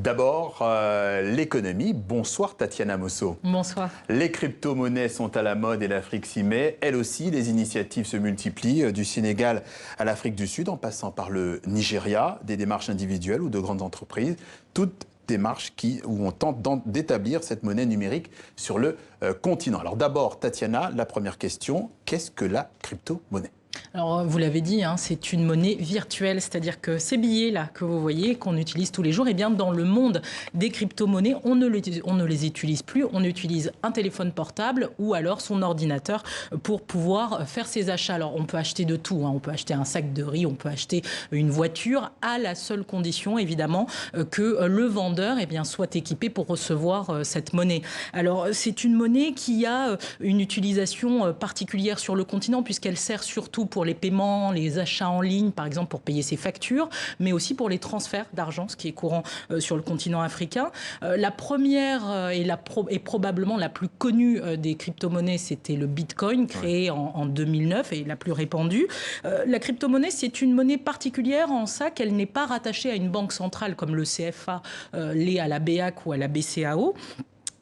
D'abord, l'économie. Bonsoir Tatiana Mosso. Bonsoir. Les crypto-monnaies sont à la mode et l'Afrique s'y met. Elle aussi, les initiatives se multiplient, du Sénégal à l'Afrique du Sud, en passant par le Nigeria, des démarches individuelles ou de grandes entreprises. Toutes démarches où on tente d'établir cette monnaie numérique sur le continent. Alors d'abord, Tatiana, la première question, qu'est-ce que la crypto-monnaie ? Alors, vous l'avez dit, c'est une monnaie virtuelle, c'est-à-dire que ces billets-là que vous voyez, qu'on utilise tous les jours, eh bien, dans le monde des crypto-monnaies, on ne les utilise plus. On utilise un téléphone portable ou alors son ordinateur pour pouvoir faire ses achats. Alors, on peut acheter de tout. On peut acheter un sac de riz, on peut acheter une voiture, à la seule condition, évidemment, que le vendeur soit équipé pour recevoir cette monnaie. Alors, c'est une monnaie qui a une utilisation particulière sur le continent, puisqu'elle sert surtout pour les paiements, les achats en ligne, par exemple pour payer ses factures, mais aussi pour les transferts d'argent, ce qui est courant sur le continent africain. La première et probablement la plus connue des crypto-monnaies, c'était le Bitcoin, créé en 2009 et la plus répandue. La crypto-monnaie, c'est une monnaie particulière en ça qu'elle n'est pas rattachée à une banque centrale comme le CFA l'est à la BEAC ou à la BCAO.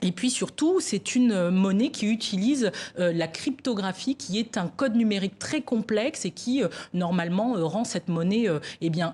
Et puis surtout, c'est une monnaie qui utilise la cryptographie, qui est un code numérique très complexe et qui, normalement, rend cette monnaie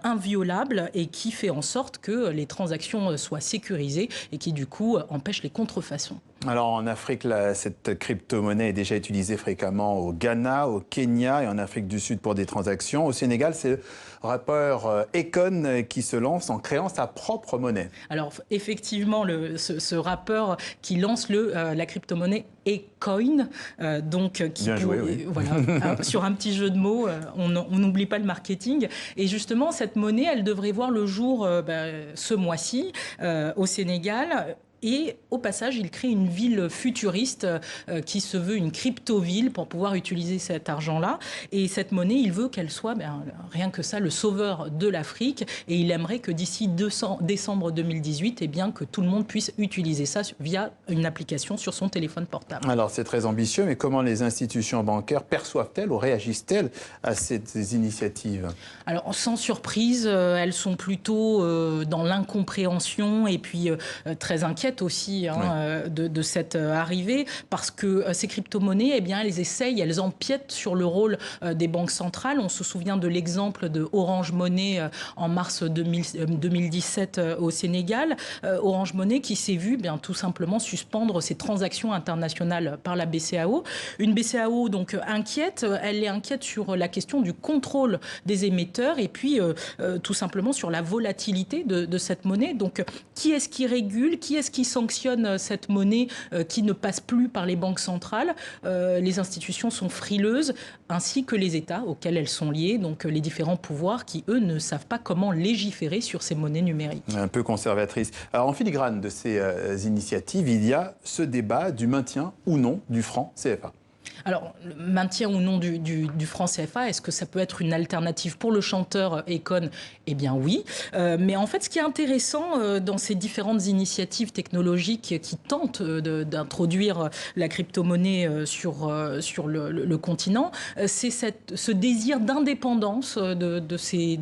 inviolable et qui fait en sorte que les transactions soient sécurisées et qui, du coup, empêche les contrefaçons. Alors en Afrique, cette crypto-monnaie est déjà utilisée fréquemment au Ghana, au Kenya et en Afrique du Sud pour des transactions. Au Sénégal, c'est le rappeur Akon qui se lance en créant sa propre monnaie. Alors effectivement, ce rappeur qui lance la crypto-monnaie Akon, Bien joué, oui. Voilà, sur un petit jeu de mots, on n'oublie pas le marketing. Et justement, cette monnaie, elle devrait voir le jour ce mois-ci au Sénégal. Et au passage, il crée une ville futuriste qui se veut une crypto-ville pour pouvoir utiliser cet argent-là. Et cette monnaie, il veut qu'elle soit, rien que ça, le sauveur de l'Afrique. Et il aimerait que d'ici décembre 2018, que tout le monde puisse utiliser ça via une application sur son téléphone portable. Alors c'est très ambitieux, mais comment les institutions bancaires perçoivent-elles ou réagissent-elles à ces initiatives ? Alors sans surprise, elles sont plutôt dans l'incompréhension et puis très inquiètes aussi de cette arrivée, parce que ces crypto-monnaies, elles empiètent sur le rôle des banques centrales. On se souvient de l'exemple de Orange Money en mars 2017 au Sénégal. Orange Money qui s'est vu tout simplement suspendre ses transactions internationales par la BCAO. Une BCAO donc inquiète, elle est inquiète sur la question du contrôle des émetteurs et puis tout simplement sur la volatilité de cette monnaie. Donc qui est-ce qui régule, qui est-ce qui sanctionne cette monnaie qui ne passe plus par les banques centrales? Les institutions sont frileuses, ainsi que les États auxquels elles sont liées, donc les différents pouvoirs qui, eux, ne savent pas comment légiférer sur ces monnaies numériques. Un peu conservatrice. Alors, en filigrane de ces initiatives, il y a ce débat du maintien ou non du franc CFA. Alors, le maintien ou non du franc CFA, est-ce que ça peut être une alternative pour le chanteur Akon? Eh bien oui. Mais en fait, ce qui est intéressant dans ces différentes initiatives technologiques qui tentent d'introduire la crypto-monnaie sur le continent, c'est ce désir d'indépendance de ces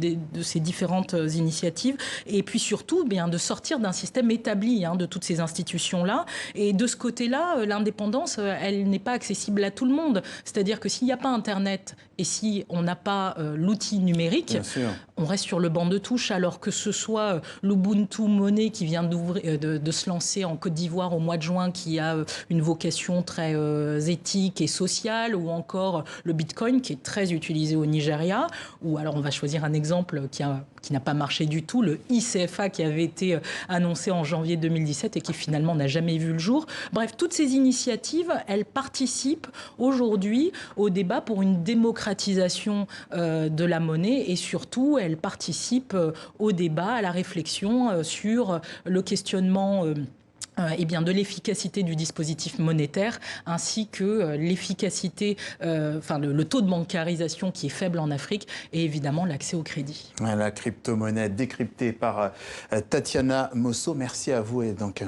différentes initiatives et puis surtout de sortir d'un système établi de toutes ces institutions-là. Et de ce côté-là, l'indépendance, elle n'est pas accessible à tout le monde. C'est-à-dire que s'il n'y a pas Internet et si on n'a pas l'outil numérique, on reste sur le banc de touche, alors que ce soit l'Ubuntu Money qui vient de se lancer en Côte d'Ivoire au mois de juin, qui a une vocation très éthique et sociale, ou encore le Bitcoin qui est très utilisé au Nigeria, ou alors on va choisir un exemple qui n'a pas marché du tout, le ICFA qui avait été annoncé en janvier 2017 et qui finalement n'a jamais vu le jour. Bref, toutes ces initiatives, elles participent aujourd'hui au débat pour une démocratisation de la monnaie et surtout, elles participent au débat, à la réflexion sur le questionnement de l'efficacité du dispositif monétaire ainsi que l'efficacité, le taux de bancarisation qui est faible en Afrique et évidemment l'accès au crédit. La crypto-monnaie décryptée par Tatiana Mosso. Merci à vous et donc